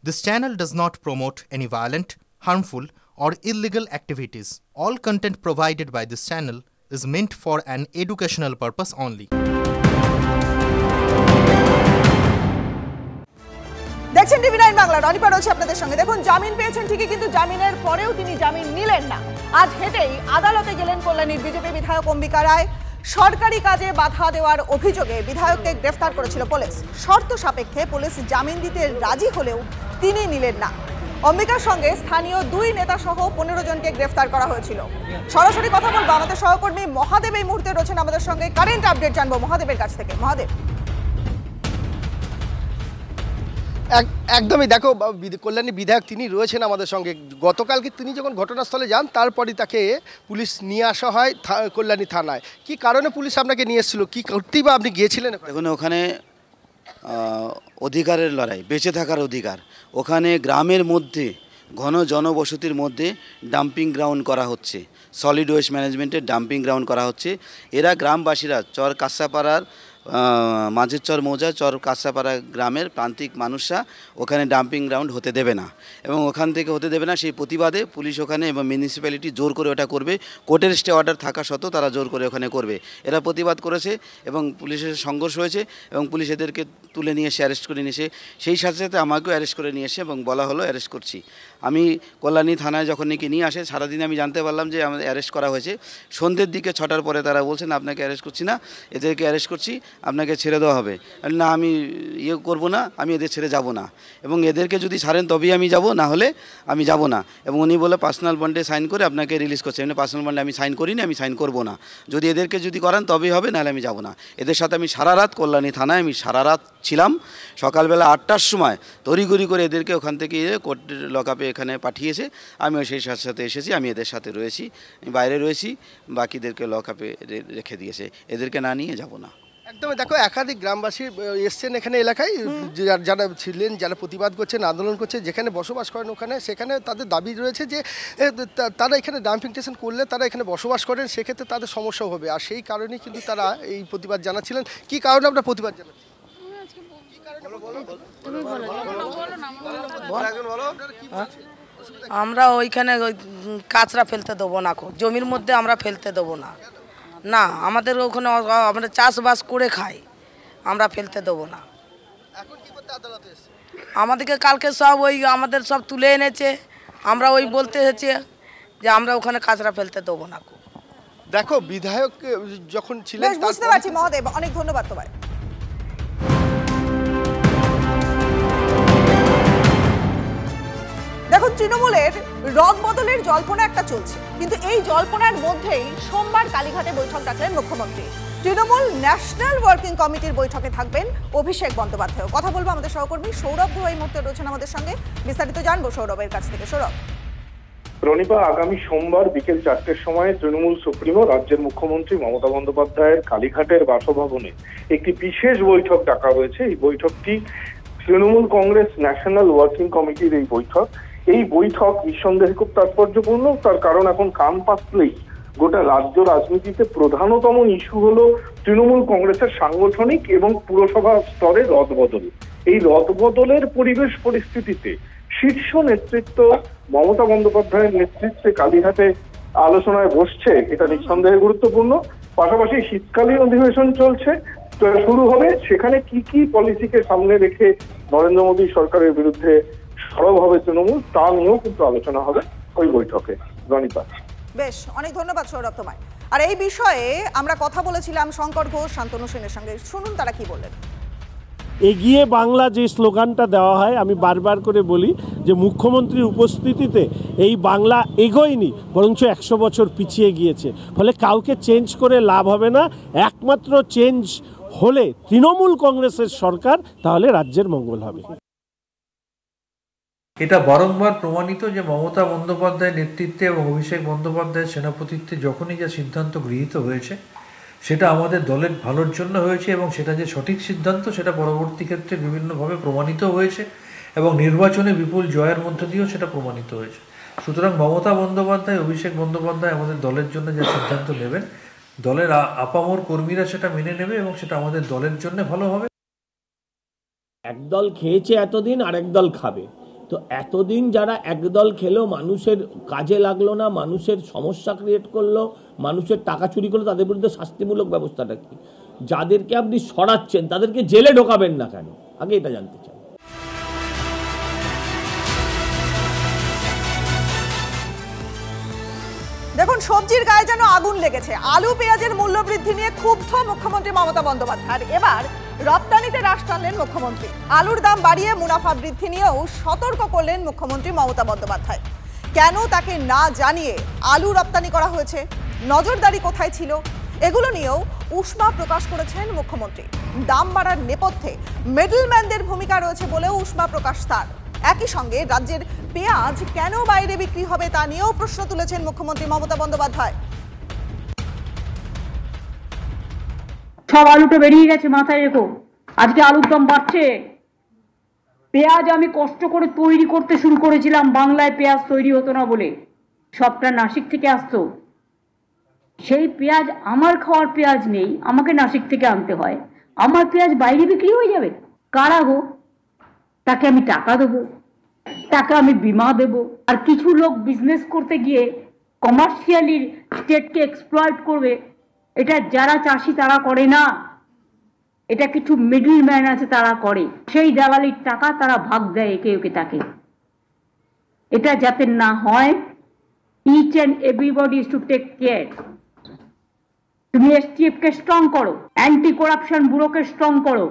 This channel does not promote any violent, harmful, or illegal activities. All content provided by this channel is meant for an educational purpose only. দেখছেন টিভি9 বাংলা, রনিপা রয়েছে আপনাদের সঙ্গে। দেখুন, জামিন পেয়েছেন ঠিকই, কিন্তু জামিনের পরেও তিনি জামিন নিলেন না। আজ হেঁটেই আদালতে গেলেন কল্যাণীর বিজেপি বিধায়ক অম্বিকা রায়। সরকারি কাজে বাধা দেওয়ার অভিযোগে বিধায়ককে গ্রেফতার করেছিল পুলিশ। শর্ত সাপেক্ষে পুলিশ জামিন দিতে রাজি হলেও তিনি নিলেন না। অম্বিকার সঙ্গে স্থানীয় 2 নেতা সহ 15 জনকে গ্রেফতার করা হয়েছিল। সরাসরি কথা বলবো আমাদের সহকর্মী মহাদেব এই মুহূর্তে রয়েছেন আমাদের সঙ্গে। কারেন্ট আপডেট জানবো মহাদেবের কাছ থেকে। মহাদেব, একদমই দেখো, কল্যাণী বিধায়ক তিনি রয়েছেন আমাদের সঙ্গে। গতকালকে তিনি যখন ঘটনাস্থলে যান তারপরই তাকে পুলিশ নিয়ে আসা হয় কল্যাণী থানায়। কি কারণে পুলিশ আপনাকে নিয়ে এসেছিল, কি করতেই বা আপনি গিয়েছিলেন? দেখুন, ওখানে অধিকারের লড়াই, বেঁচে থাকার অধিকার। ওখানে গ্রামের মধ্যে ঘন জনবসতির মধ্যে ডাম্পিং গ্রাউন্ড করা হচ্ছে, সলিড ওয়েস্ট ম্যানেজমেন্টের ডাম্পিং গ্রাউন্ড করা হচ্ছে। এরা গ্রামবাসীরা চর কাঁসাপাড়ার মাঝের চর মৌজা চর কাঁসাপাড়া গ্রামের প্রান্তিক মানুষরা ওখানে ডাম্পিং গ্রাউন্ড হতে দেবে না, এবং ওখান থেকে হতে দেবে না। সেই প্রতিবাদে পুলিশ ওখানে এবং মিউনিসিপ্যালিটি জোর করে ওটা করবে। কোর্টের স্টে অর্ডার থাকা সত্ত্বেও তারা জোর করে ওখানে করবে। এরা প্রতিবাদ করেছে এবং পুলিশের সংঘর্ষ হয়েছে, এবং পুলিশ এদেরকে তুলে নিয়ে এসে অ্যারেস্ট করে নিয়েছে। সেই সাথে সাথে আমাকেও অ্যারেস্ট করে নিয়ে এসে এবং বলা হলো অ্যারেস্ট করছি। আমি কল্যাণী থানায় যখন নাকি নিয়ে আসে, সারাদিন আমি জানতে পারলাম যে আমাদের অ্যারেস্ট করা হয়েছে। সন্ধ্যের দিকে 6টার পরে তারা বলছেন আপনাকে অ্যারেস্ট করছি না, এদেরকে অ্যারেস্ট করছি, আপনাকে ছেড়ে দেওয়া হবে। না, আমি করব না, আমি এদের ছেড়ে যাব না, এবং এদেরকে যদি ছাড়েন তবেই আমি যাব, না হলে আমি যাব না। এবং উনি বলে পার্সোনাল বন্ডে সাইন করে আপনাকে রিলিজ করছে। এমনি পার্সোনাল বন্ডে আমি সাইন করিনি, আমি সাইন করব না। যদি এদেরকে যদি করান তবেই হবে, নাহলে আমি যাব না। এদের সাথে আমি সারা রাত কল্যাণী থানায় আমি সারা রাত ছিলাম। সকালবেলা 8টার সময় তড়িঘড়ি করে এদেরকে ওখান থেকে কোর্টের লকআপে এখানে পাঠিয়েছে। আমিও সেই সাথে সাথে এসেছি, আমি এদের সাথে রয়েছি, আমি বাইরে রয়েছি, বাকিদেরকে লকআপে রেখে দিয়েছে। এদেরকে না নিয়ে যাব না। একদমই দেখো, একাধিক গ্রামবাসী এসছেন এখানে এলাকায়, যারা ছিলেন, যারা প্রতিবাদ করছেন, আন্দোলন করছে, যেখানে বসবাস করেন ওখানে, সেখানে তাদের দাবি রয়েছে যে তারা এখানে ডাম্পিং স্টেশন করলে তারা এখানে বসবাস করেন, সেক্ষেত্রে তাদের সমস্যা হবে। আর সেই কারণেই কিন্তু তারা এই প্রতিবাদ জানাচ্ছিলেন। কি কারণে আমরা প্রতিবাদ জানাচ্ছি? আমরা ওইখানে কাঁচরা ফেলতে দেবো না, জমির মধ্যে আমরা ফেলতে দেবো না। না, আমাদের ওখানে আমরা চাষবাস করে খাই, আমরা ফেলতে দেবো না। আমাদেরকে কালকে সব ওই আমাদের সব তুলে এনেছে, আমরা ওই বলতে হচ্ছে যে আমরা ওখানে কাঁচরা ফেলতে দেবো না। দেখো, বিধায়ক যখন ছিলেন, বুঝতে পারছি মহাদেব, অনেক ধন্যবাদ তোমায়। দেখুন, তৃণমূলের রদ বদলের জল্পনা একটা চলছে, কিন্তু এই জল্পনার মধ্যেই সোমবার কালীঘাটে বৈঠক ডাকলেন মুখ্যমন্ত্রী। তৃণমূল ন্যাশনাল ওয়ার্কিং কমিটির বৈঠকে থাকবেন অভিষেক বন্দ্যোপাধ্যায়। কথা বলবো আমাদের সহকর্মী সৌরভ গুহ এই মুহূর্তে রয়েছেন আমাদের সঙ্গে। বিস্তারিত জানবো সৌরভের কাছ থেকে। সৌরভ, রনিপা, আগামী সোমবার বিকেল 4টের সময় তৃণমূল সুপ্রিমো রাজ্যের মুখ্যমন্ত্রী মমতা বন্দ্যোপাধ্যায়ের কালীঘাটের বাসভবনে একটি বিশেষ বৈঠক ডাকা হয়েছে। এই বৈঠকটি তৃণমূল কংগ্রেস ন্যাশনাল ওয়ার্কিং কমিটির এই বৈঠক। এই বৈঠক নিঃসন্দেহে খুব তাৎপর্যপূর্ণ, তার কারণ এখন কান পাতলেই গোটা রাজ্য রাজনীতিতে প্রধানতম ইস্যু হলো তৃণমূল কংগ্রেসের সাংগঠনিক এবং পুরসভা স্তরে রদবদল। এই রদবদলের পরিবেশ পরিস্থিতিতে শীর্ষ নেতৃত্ব মমতা বন্দ্যোপাধ্যায়ের নেতৃত্বে কালীঘাটে আলোচনায় বসছে, এটা নিঃসন্দেহে গুরুত্বপূর্ণ। পাশাপাশি শীতকালীন অধিবেশন চলছে, শুরু হবে। সেখানে কি কি পলিসিকে সামনে রেখে নরেন্দ্র মোদী সরকারের বিরুদ্ধে সরব হবে তৃণমূল, তা নিয়েও কিন্তু আলোচনা হবে ওই বৈঠকে। রনিপা, বেশ, অনেক ধন্যবাদ সৌরভ তোমায়। আর এই বিষয়ে আমরা কথা বলেছিলাম শঙ্কর ঘোষ, শান্তনু সেনের সঙ্গে। শুনুন তারা কি বললেন। এগিয়ে বাংলা যে স্লোগানটা দেওয়া হয়, আমি বারবার করে বলি যে মুখ্যমন্ত্রীর উপস্থিতিতে এই বাংলা এগোয়নি, বরঞ্চ 100 বছর পিছিয়ে গিয়েছে। ফলে কাউকে চেঞ্জ করে লাভ হবে না। একমাত্র চেঞ্জ হলে তৃণমূল কংগ্রেসের সরকার, তাহলে রাজ্যের মঙ্গল হবে। এটা বারংবার প্রমাণিত যে মমতা বন্দ্যোপাধ্যায়ের নেতৃত্বে এবং অভিষেক বন্দ্যোপাধ্যায়ের সেনাপতিত্বে যখনই যা সিদ্ধান্ত গৃহীত হয়েছে, সেটা আমাদের দলের ভালোর জন্য হয়েছে, এবং সেটা যে সঠিক সিদ্ধান্ত সেটা পরবর্তী ক্ষেত্রে বিভিন্নভাবে প্রমাণিত হয়েছে, এবং নির্বাচনে বিপুল জয়ের মধ্য দিয়েও সেটা প্রমাণিত হয়েছে। সুতরাং মমতা বন্দ্যোপাধ্যায়, অভিষেক বন্দ্যোপাধ্যায় আমাদের দলের জন্য যে সিদ্ধান্ত নেবেন, দলের আপামর কর্মীরা সেটা মেনে নেবে, এবং সেটা আমাদের দলের জন্য ভালো হবে। একদল খেয়েছে এতদিন, আরেক দল খাবে। তো এতদিন যারা একদল খেলো, মানুষের কাজে লাগলো না, মানুষের সমস্যা ক্রিয়েট করলো, মানুষের টাকা চুরি করলো, তাদের বিরুদ্ধে শাস্তিমূলক ব্যবস্থাটা কি? যাদেরকে আপনি সরাচ্ছেন তাদেরকে জেলে ঢোকাবেন না কেন? আগে এটা জানতে চাই। দেখুন, সবজির গায়ে যেন আগুন লেগেছে। আলু পেঁয়াজের মূল্য বৃদ্ধি নিয়ে ক্ষুব্ধ মুখ্যমন্ত্রী মমতা বন্দ্যোপাধ্যায়। এবার রপ্তানিতে রাশ টানলেন মুখ্যমন্ত্রী। আলুর দাম বাড়িয়ে মুনাফা বৃদ্ধি নিয়েও সতর্ক করলেন মুখ্যমন্ত্রী মমতা বন্দ্যোপাধ্যায়। কেন তাকে না জানিয়ে আলু রপ্তানি করা হয়েছে, নজরদারি কোথায় ছিল, এগুলো নিয়েও উষ্মা প্রকাশ করেছেন মুখ্যমন্ত্রী। দাম বাড়ার নেপথ্যে মিডলম্যানদের ভূমিকা রয়েছে বলেও উষ্মা প্রকাশ তার। একই সঙ্গে রাজ্যের পেঁয়াজ কেন বাইরে বিক্রি হবে তা নিয়েও প্রশ্ন তুলেছেন মুখ্যমন্ত্রী মমতা বন্দ্যোপাধ্যায়। সব আলুটা বেরিয়ে গেছে, মাথায় রেখো। আজকে আলুর দাম বাড়ছে। পেঁয়াজ আমি কষ্ট করে তৈরি করতে শুরু করেছিলাম, বাংলায় পেঁয়াজ তৈরি হতো না বলে, সবটা নাসিক থেকে আসতো। সেই পেঁয়াজ আমার খাওয়ার পেঁয়াজ নেই, আমাকে নাসিক থেকে আনতে হয়। আমার পেঁয়াজ বাইরে বিক্রি হয়ে যাবে? কারা গো? তাকে আমি টাকা দেবো, তাকে আমি বিমা দেবো। আর কিছু লোক বিজনেস করতে গিয়ে কমার্শিয়ালি স্টেটকে এক্সপ্লয়েট করবে। এটা যারা চাষি তারা করে না, এটা কিছু মিডল ম্যান আছে তারা করে। সেই দালালির টাকা তারা ভাগ দেয় একে ওকে তাকে। এটা যাতে না হয়, each and everybody is to take care. তুমি এসটিএফ কে স্ট্রং করো, অ্যান্টি করাপশন ব্যুরোকে স্ট্রং করো,